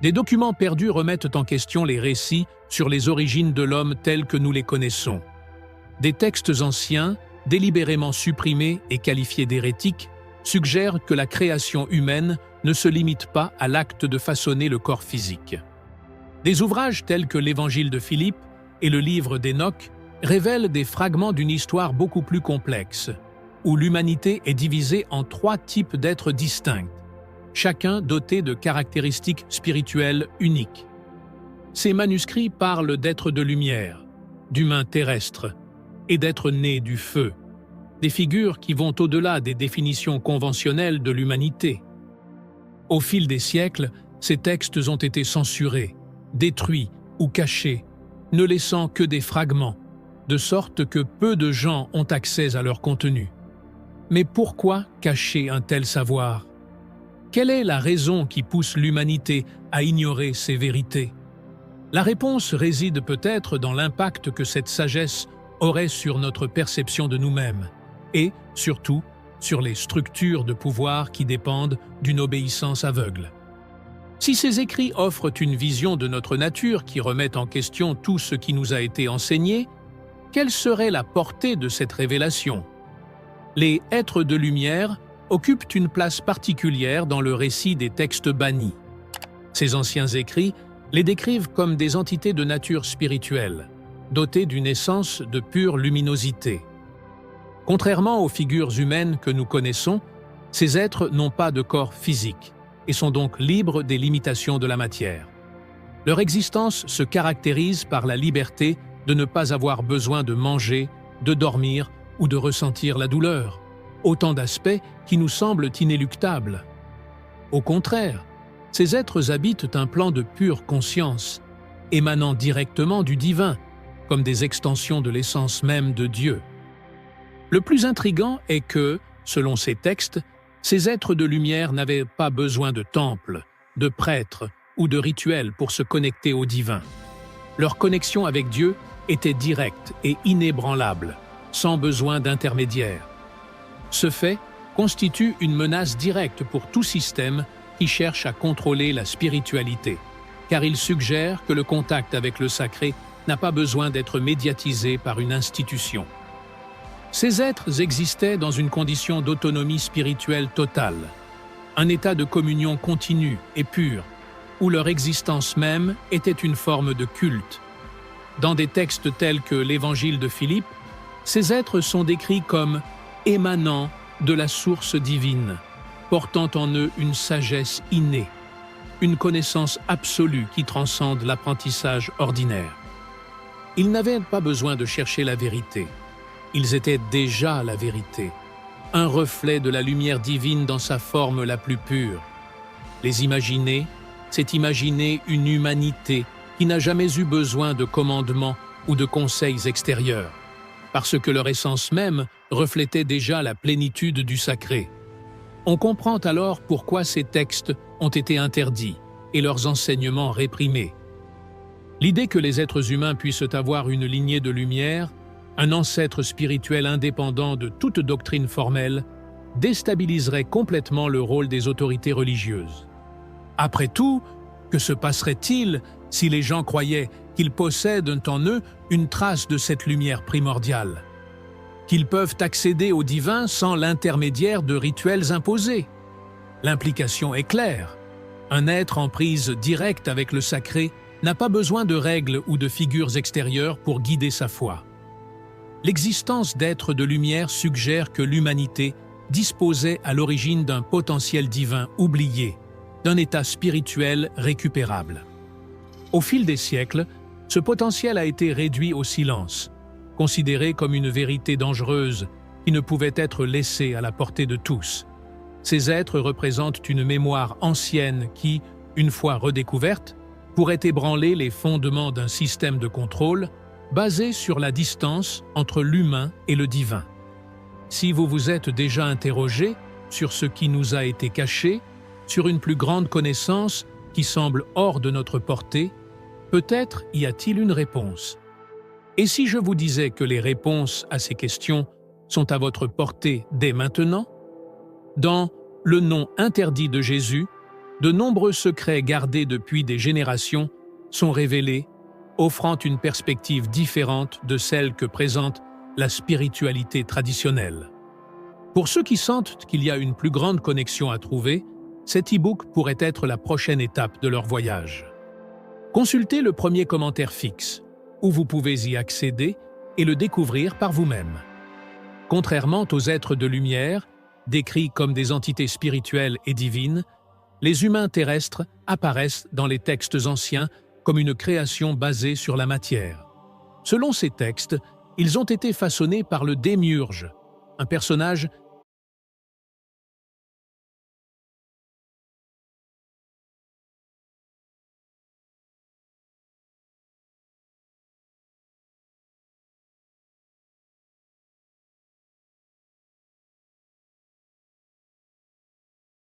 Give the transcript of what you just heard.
Des documents perdus remettent en question les récits sur les origines de l'homme tels que nous les connaissons. Des textes anciens, délibérément supprimés et qualifiés d'hérétiques, suggèrent que la création humaine ne se limite pas à l'acte de façonner le corps physique. Des ouvrages tels que l'Évangile de Philippe et le livre d'Hénoch révèlent des fragments d'une histoire beaucoup plus complexe, où l'humanité est divisée en 3 types d'êtres distincts, chacun doté de caractéristiques spirituelles uniques. Ces manuscrits parlent d'êtres de lumière, d'humains terrestres et d'êtres nés du feu, des figures qui vont au-delà des définitions conventionnelles de l'humanité. Au fil des siècles, ces textes ont été censurés, détruits ou cachés, ne laissant que des fragments, de sorte que peu de gens ont accès à leur contenu. Mais pourquoi cacher un tel savoir? Quelle est la raison qui pousse l'humanité à ignorer ces vérités? La réponse réside peut-être dans l'impact que cette sagesse aurait sur notre perception de nous-mêmes et, surtout, sur les structures de pouvoir qui dépendent d'une obéissance aveugle. Si ces écrits offrent une vision de notre nature qui remet en question tout ce qui nous a été enseigné, quelle serait la portée de cette révélation? Les êtres de lumière occupent une place particulière dans le récit des textes bannis. Ces anciens écrits les décrivent comme des entités de nature spirituelle, dotées d'une essence de pure luminosité. Contrairement aux figures humaines que nous connaissons, ces êtres n'ont pas de corps physique et sont donc libres des limitations de la matière. Leur existence se caractérise par la liberté de ne pas avoir besoin de manger, de dormir ou de ressentir la douleur, autant d'aspects qui nous semblent inéluctables. Au contraire, ces êtres habitent un plan de pure conscience, émanant directement du divin, comme des extensions de l'essence même de Dieu. Le plus intrigant est que, selon ces textes, ces êtres de lumière n'avaient pas besoin de temples, de prêtres ou de rituels pour se connecter au divin. Leur connexion avec Dieu était directe et inébranlable, sans besoin d'intermédiaire. Ce fait constitue une menace directe pour tout système qui cherche à contrôler la spiritualité, car il suggère que le contact avec le sacré n'a pas besoin d'être médiatisé par une institution. Ces êtres existaient dans une condition d'autonomie spirituelle totale, un état de communion continue et pure, où leur existence même était une forme de culte. Dans des textes tels que l'Évangile de Philippe, ces êtres sont décrits comme émanant de la source divine, portant en eux une sagesse innée, une connaissance absolue qui transcende l'apprentissage ordinaire. Ils n'avaient pas besoin de chercher la vérité. Ils étaient déjà la vérité, un reflet de la lumière divine dans sa forme la plus pure. Les imaginer, c'est imaginer une humanité qui n'a jamais eu besoin de commandements ou de conseils extérieurs, parce que leur essence même reflétait déjà la plénitude du sacré. On comprend alors pourquoi ces textes ont été interdits et leurs enseignements réprimés. L'idée que les êtres humains puissent avoir une lignée de lumière, un ancêtre spirituel indépendant de toute doctrine formelle, déstabiliserait complètement le rôle des autorités religieuses. Après tout, que se passerait-il si les gens croyaient qu'ils possèdent en eux une trace de cette lumière primordiale? Qu'ils peuvent accéder au divin sans l'intermédiaire de rituels imposés? L'implication est claire. Un être en prise directe avec le sacré n'a pas besoin de règles ou de figures extérieures pour guider sa foi. L'existence d'êtres de lumière suggère que l'humanité disposait à l'origine d'un potentiel divin oublié, d'un état spirituel récupérable. Au fil des siècles, ce potentiel a été réduit au silence, considéré comme une vérité dangereuse qui ne pouvait être laissée à la portée de tous. Ces êtres représentent une mémoire ancienne qui, une fois redécouverte, pourrait ébranler les fondements d'un système de contrôle basé sur la distance entre l'humain et le divin. Si vous vous êtes déjà interrogé sur ce qui nous a été caché, sur une plus grande connaissance qui semble hors de notre portée, peut-être y a-t-il une réponse. Et si je vous disais que les réponses à ces questions sont à votre portée dès maintenant? Dans Le nom interdit de Jésus, de nombreux secrets gardés depuis des générations sont révélés, offrant une perspective différente de celle que présente la spiritualité traditionnelle. Pour ceux qui sentent qu'il y a une plus grande connexion à trouver, cet e-book pourrait être la prochaine étape de leur voyage. Consultez le premier commentaire fixe, où vous pouvez y accéder et le découvrir par vous-même. Contrairement aux êtres de lumière, décrits comme des entités spirituelles et divines, les humains terrestres apparaissent dans les textes anciens comme une création basée sur la matière. Selon ces textes, ils ont été façonnés par le démiurge, un personnage